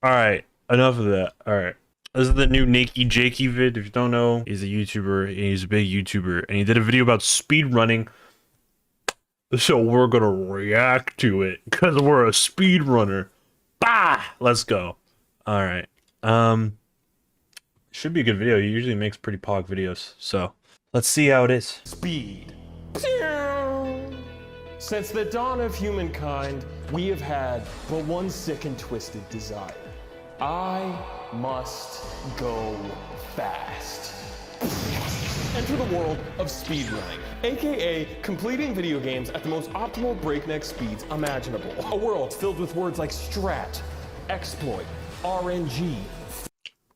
All right, enough of that. All right. This is the new NakeyJakey vid. If you don't know, he's a YouTuber. He's a big YouTuber, and he did a video about speedrunning. So we're gonna react to it because we're a speedrunner. Bah! Let's go. All right. Should be a good video. He usually makes pretty pog videos. So let's see how it is. Speed. Since the dawn of humankind, we have had but one sick and twisted desire. I must go fast. Enter the world of speedrunning, aka completing video games at the most optimal breakneck speeds imaginable. A world filled with words like strat, exploit, RNG.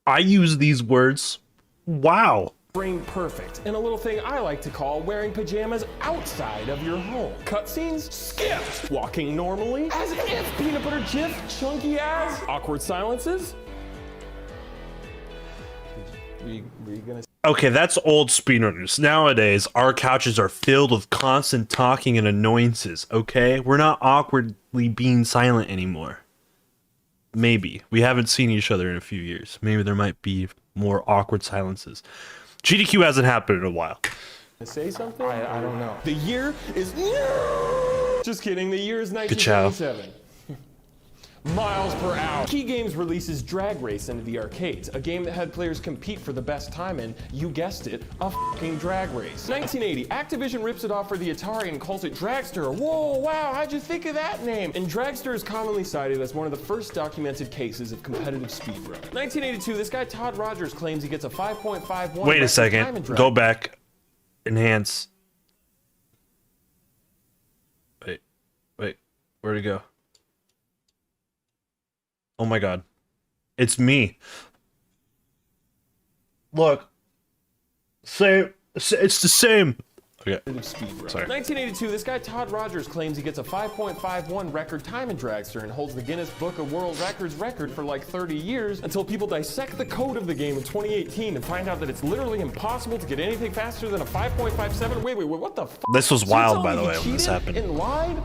I use these words. Wow. Frame perfect, and a little thing I like to call wearing pajamas outside of your home. Cutscenes skipped. Walking normally, as if peanut butter chip, chunky as. Awkward silences. Were you gonna? Okay, that's old speedrunners. Nowadays, our couches are filled with constant talking and annoyances, okay? We're not awkwardly being silent anymore. Maybe. We haven't seen each other in a few years. Maybe there might be more awkward silences. GDQ hasn't happened in a while. Say something? I don't know. The year is... Just kidding, the year is 1977. Miles per hour. Key Games releases Drag Race into the arcades, a game that had players compete for the best time in, you guessed it, a fucking drag race. 1980, Activision rips it off for the Atari and calls it Dragster. Whoa, wow, how'd you think of that name? And Dragster is commonly cited as one of the first documented cases of competitive speedrun. 1982, this guy Todd Rogers claims he gets a 5.51. Wait a second, go back, enhance. Wait, where'd it go? Oh my god. It's me. Look. It's the same. Okay. Sorry. 1982, this guy Todd Rogers claims he gets a 5.51 record time in Dragster and holds the Guinness Book of World Records record for like 30 years until people dissect the code of the game in 2018 and find out that it's literally impossible to get anything faster than a 5.57. Wait, what the f? This was wild, by the way, when this happened. And lied?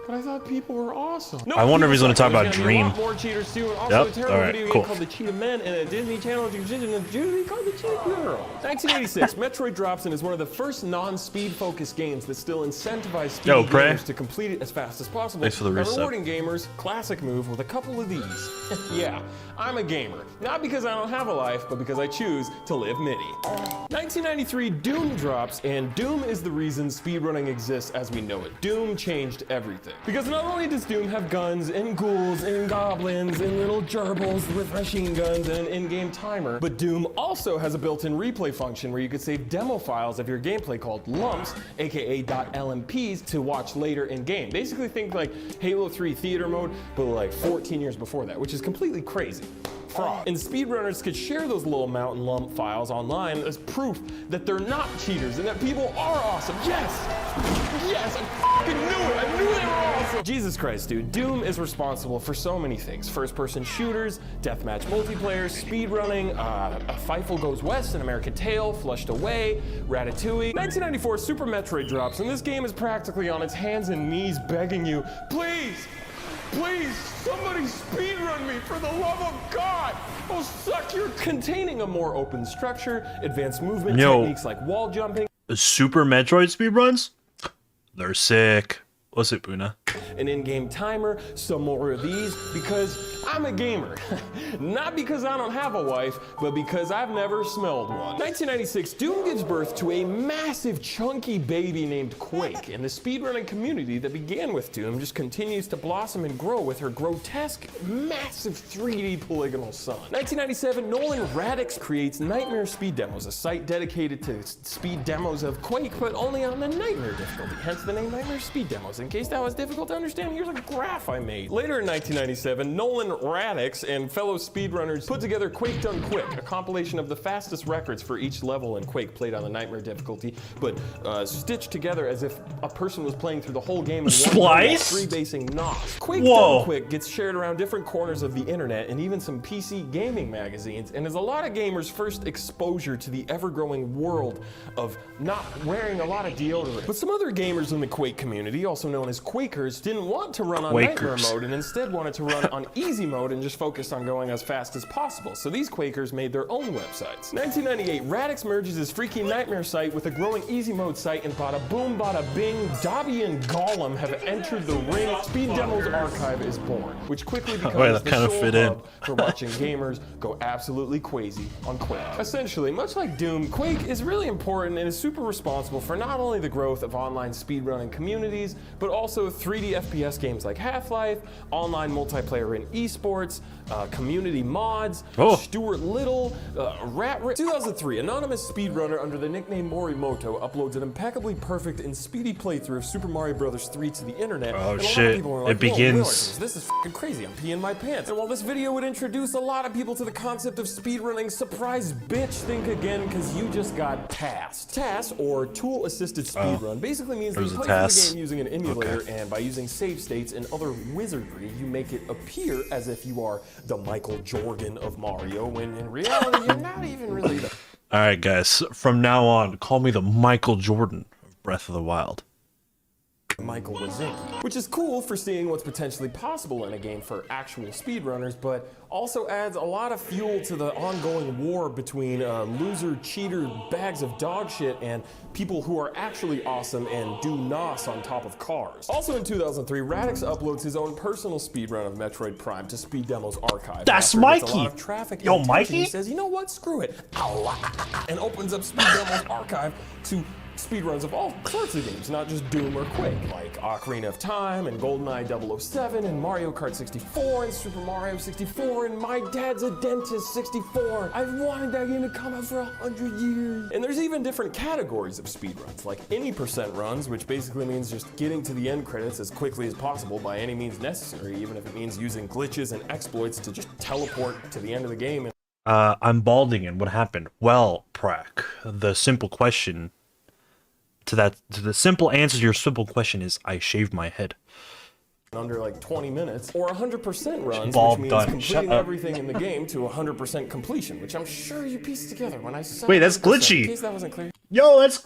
But I thought people were awesome. No, I wonder if he's going to talk about Dream. More cheaters too, and also a terrible video game cool. called The Cheetah Men and a Disney Channel Judy called The Cheetah Girl. 1986, Metroid drops and is one of the first non-speed focused games that still incentivize speed gamers to complete it as fast as possible. Thanks for the reset. Rewarding gamers, classic move with a couple of these. Yeah, I'm a gamer. Not because I don't have a life, but because I choose to live mini. 1993, Doom drops, and Doom is the reason speedrunning exists as we know it. Doom changed everything. Because not only does Doom have guns and ghouls and goblins and little gerbils with machine guns and an in-game timer, but Doom also has a built-in replay function where you could save demo files of your gameplay called lumps, aka .lmps, to watch later in-game. Basically think like Halo 3 theater mode, but like 14 years before that, which is completely crazy. Fraud. And speedrunners could share those little mountain lump files online as proof that they're not cheaters and that people are awesome. Yes! Yes, I fucking knew it! I knew they were awesome! Jesus Christ, dude. Doom is responsible for so many things. First-person shooters, deathmatch multiplayer, speedrunning, A Fightful Goes West, An American Tale, Flushed Away, Ratatouille. 1994, Super Metroid drops, and this game is practically on its hands and knees begging you, please! Please, somebody speedrun me for the love of God! Oh, suck your... Containing a more open structure, advanced movement techniques like wall jumping. Super Metroid speedruns? They're sick. What's it, Puna? An in-game timer, some more of these, because I'm a gamer. Not because I don't have a wife, but because I've never smelled one. 1996, Doom gives birth to a massive chunky baby named Quake, and the speedrunning community that began with Doom just continues to blossom and grow with her grotesque, massive 3D polygonal son. 1997, Nolan Radix creates Nightmare Speed Demos, a site dedicated to speed demos of Quake, but only on the Nightmare difficulty, hence the name Nightmare Speed Demos. In case that was difficult to understand, here's a graph I made. Later in 1997, Nolan Radix and fellow speedrunners put together Quake Done Quick, a compilation of the fastest records for each level in Quake played on the Nightmare difficulty, but stitched together as if a person was playing through the whole game in one freebasing NOS. Quake Done Quick gets shared around different corners of the internet and even some PC gaming magazines, and is a lot of gamers' first exposure to the ever-growing world of not wearing a lot of deodorant. But some other gamers in the Quake community, also known as Quakers, didn't didn't want to run on Nightmare mode and instead wanted to run on easy mode and just focused on going as fast as possible. So these Quakers made their own websites. 1998, Radix merges his freaky Nightmare site with a growing easy mode site, and bada boom, bada bing, Dobby and Gollum have entered the ring. Speed Demo's archive is born, which quickly becomes the sole hub for watching gamers go absolutely crazy on Quake. Essentially, much like Doom, Quake is really important and is super responsible for not only the growth of online speedrunning communities, but also 3D FPS games like Half-Life, online multiplayer in esports, community mods, Stuart Little, Rat Race. 2003, anonymous speedrunner under the nickname Morimoto uploads an impeccably perfect and speedy playthrough of Super Mario Bros. 3 to the internet. Oh shit, it begins. This is f***ing crazy, I'm peeing my pants. And while this video would introduce a lot of people to the concept of speedrunning, surprise bitch, think again, because you just got tasked. TAS, or tool-assisted speedrun, basically means that you play through the game using an emulator, and by using save states and other wizardry, you make it appear as if you are the Michael Jordan of Mario, when in reality, you're not even really the... Alright guys, from now on, call me the Michael Jordan of Breath of the Wild. Michael Wazicki, which is cool for seeing what's potentially possible in a game for actual speedrunners, but also adds a lot of fuel to the ongoing war between loser, cheater, bags of dog shit and people who are actually awesome and do NOS on top of cars. Also in 2003, Radix uploads his own personal speedrun of Metroid Prime to Speed Demo's archive. That's Mikey! A lot of traffic. Yo, Mikey? He says, you know what, screw it, and opens up Speed Demo's archive to speedruns of all sorts of games, not just Doom or Quake, like Ocarina of Time and GoldenEye 007 and Mario Kart 64 and Super Mario 64 and My Dad's a Dentist 64. I've wanted that game to come out for 100 years. And there's even different categories of speedruns, like any percent runs, which basically means just getting to the end credits as quickly as possible by any means necessary, even if it means using glitches and exploits to just teleport to the end of the game. I'm balding, and what happened? Well, Prak, the simple question to the simple answer to your simple question is I shaved my head. Under like 20 minutes, or 100% runs, Bald which means done. completing everything in the game to 100% completion, which I'm sure you pieced together when I said. Wait, that's glitchy. In case that wasn't clear. Yo, that's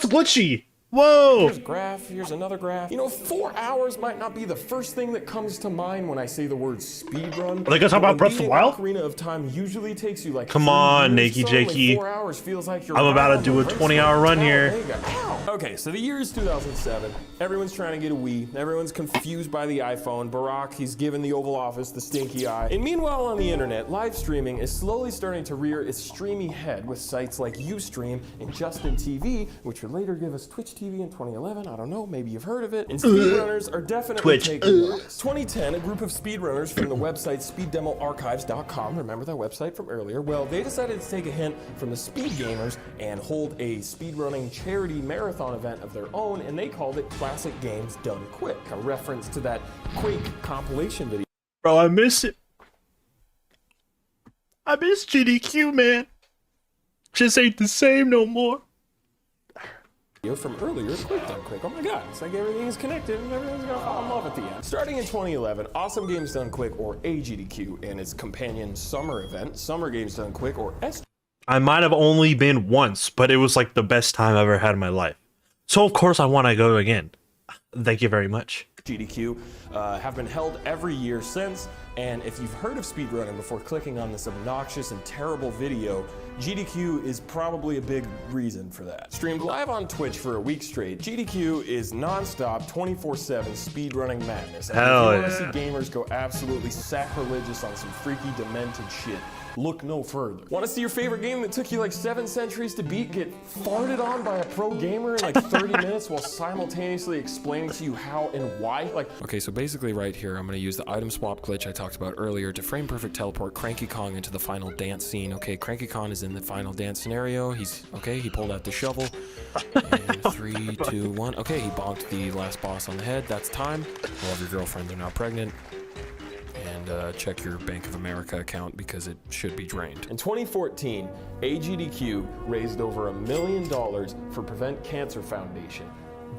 glitchy. Whoa! Here's a graph, here's another graph. You know, 4 hours might not be the first thing that comes to mind when I say the word speedrun. Are they gonna talk about Breath of the Wild? Ocarina of Time usually takes you like Come on, NakeyJakey. 4 hours feels like you're I'm about to do a 20-hour run here. Okay, so the year is 2007. Everyone's trying to get a Wii. Everyone's confused by the iPhone. Barack, he's given the Oval Office the stinky eye. And meanwhile on the internet, live streaming is slowly starting to rear its streamy head with sites like Ustream and Justin TV, which would later give us Twitch TV in 2011. I don't know, maybe you've heard of it. And speedrunners are definitely taking notice. 2010, a group of speedrunners from the website speeddemoarchives.com, remember that website from earlier? Well, they decided to take a hint from the speed gamers and hold a speedrunning charity marathon event of their own, and they called it Classic Games Done Quick, a reference to that Quake compilation video. Bro, I miss it. I miss GDQ, man. Just ain't the same no more. From earlier, Quake Done Quick. Oh my god, it's like everything is connected and everyone's gonna fall in love at the end. Starting in 2011, Awesome Games Done Quick, or AGDQ, and its companion summer event, Summer Games Done Quick, or S. I might have only been once, but it was like the best time I've ever had in my life. So of course I want to go again. Thank you very much. GDQ have been held every year since, and if you've heard of speedrunning before clicking on this obnoxious and terrible video, GDQ is probably a big reason for that. Streamed live on Twitch for a week straight, GDQ is non-stop 24/7 speedrunning madness. And Hell if you want yeah. to see gamers go absolutely sacrilegious on some freaky demented shit, look no further. Want to see your favorite game that took you like 7 centuries to beat get farted on by a pro gamer in like 30 minutes while simultaneously explaining to you how and why? Like, okay, so basically right here, I'm going to use the item swap glitch I talked about earlier to frame perfect teleport Cranky Kong into the final dance scene. Okay, Cranky Kong is in the final dance scenario. He pulled out the shovel. And 3, 2, 1. Okay, he bonked the last boss on the head. That's time. Love your girlfriend, they're now pregnant. And check your Bank of America account because it should be drained. In 2014, AGDQ raised over $1 million for Prevent Cancer Foundation.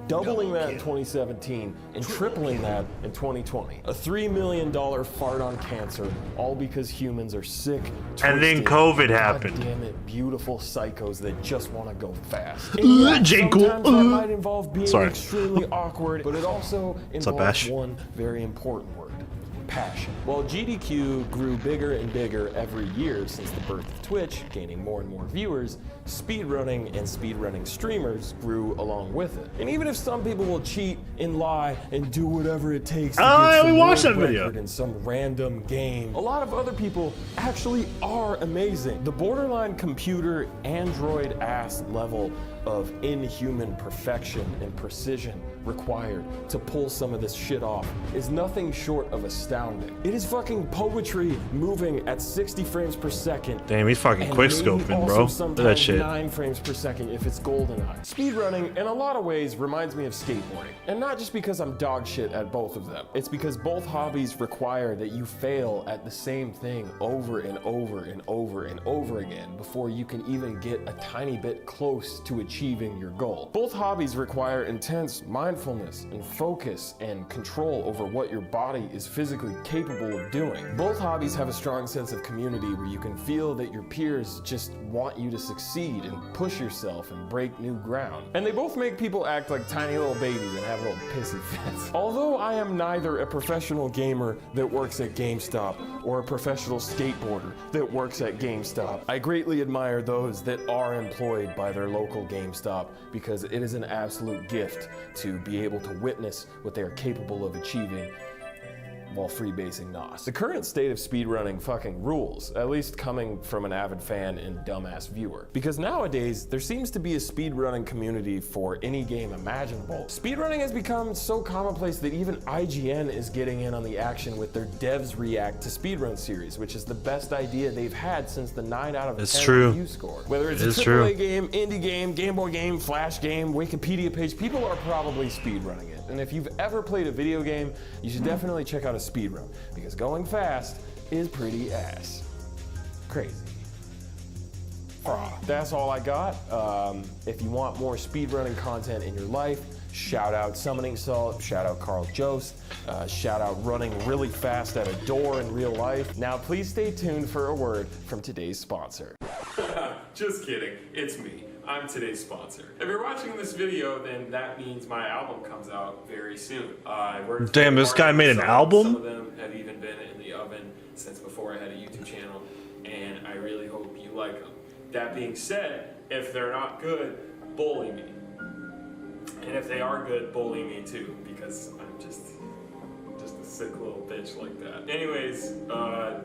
doubling that in 2017 and tripling that in 2020. A $3 million fart on cancer, all because humans are sick, And then twisted, COVID happened. damn it, beautiful psychos that just want to go fast. J. Cole. Sometimes that might involve being Sorry. extremely awkward, but it also up, involves Ash? one very important word. Passion. While GDQ grew bigger and bigger every year since the birth of Twitch, gaining more and more viewers, speedrunning and speedrunning streamers grew along with it. And even if some people will cheat and lie and do whatever it takes to get we some watched world that video. record in some random game, a lot of other people actually are amazing. The borderline computer android ass level of inhuman perfection and precision required to pull some of this shit off is nothing short of astounding. It is fucking poetry moving at 60 frames per second. Damn, he's fucking and quick maybe scoping, also bro. Look at that sometimes shit. 9 frames per second if it's GoldenEye. Speedrunning in a lot of ways reminds me of skateboarding. And not just because I'm dog shit at both of them. It's because both hobbies require that you fail at the same thing over and over and over and over again before you can even get a tiny bit close to achieving your goal. Both hobbies require intense mindfulness and focus and control over what your body is physically capable of doing. Both hobbies have a strong sense of community where you can feel that your peers just want you to succeed and push yourself and break new ground. And they both make people act like tiny little babies and have little pissy fits. Although I am neither a professional gamer that works at GameStop or a professional skateboarder that works at GameStop, I greatly admire those that are employed by their local GameStop because it is an absolute gift to be able to witness what they are capable of achieving while freebasing NOS. The current state of speedrunning fucking rules, at least coming from an avid fan and dumbass viewer. Because nowadays, there seems to be a speedrunning community for any game imaginable. Speedrunning has become so commonplace that even IGN is getting in on the action with their Devs React to Speedrun series, which is the best idea they've had since the 9 out of 10 review score. Whether it's a AAA game, indie game, Game Boy game, Flash game, Wikipedia page, people are probably speedrunning it. And if you've ever played a video game, you should definitely check out a speedrun, because going fast is pretty ass crazy. That's all I got. If you want more speedrunning content in your life, shout out Summoning Salt, shout out Carl Jost, shout out running really fast at a door in real life. Now please stay tuned for a word from today's sponsor. Just kidding, it's me. I'm today's sponsor. If you're watching this video, then that means my album comes out very soon. Damn, this guy made an album? Some of them have even been in the oven since before I had a YouTube channel, and I really hope you like them. That being said, if they're not good, bully me. And if they are good, bully me too, because I'm just a sick little bitch like that. Anyways,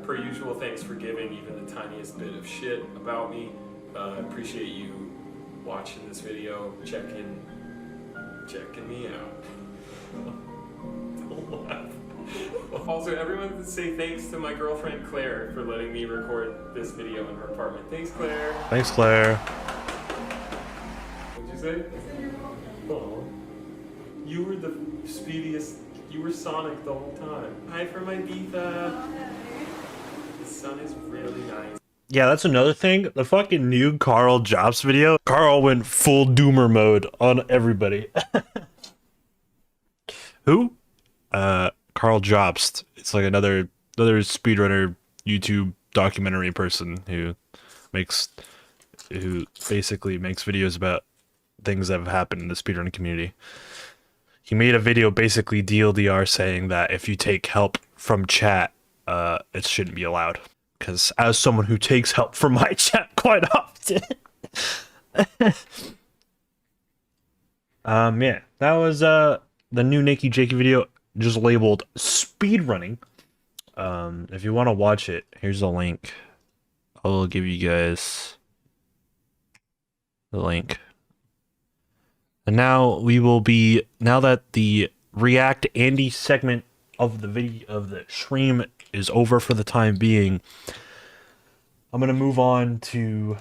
per usual, thanks for giving even the tiniest bit of shit about me. Appreciate you watching this video, checking me out. Don't laugh. Also, everyone say thanks to my girlfriend Claire for letting me record this video in her apartment. Thanks, Claire. Thanks, Claire. What'd you say? Oh, you were the speediest. You were Sonic the whole time. Hi from Ibiza. The sun is really nice. Yeah, that's another thing. The fucking new Carl Jobst video. Carl went full doomer mode on everybody. Who? Carl Jobst. It's like another speedrunner YouTube documentary person who basically makes videos about things that have happened in the speedrunning community. He made a video basically DLDR saying that if you take help from chat, it shouldn't be allowed. Because as someone who takes help from my chat quite often. Yeah, that was the new NakeyJakey video, just labeled speedrunning. If you want to watch it, here's a link. I'll give you guys the link. And now now that the React Andy segment of the video of the stream is over for the time being, I'm gonna move on to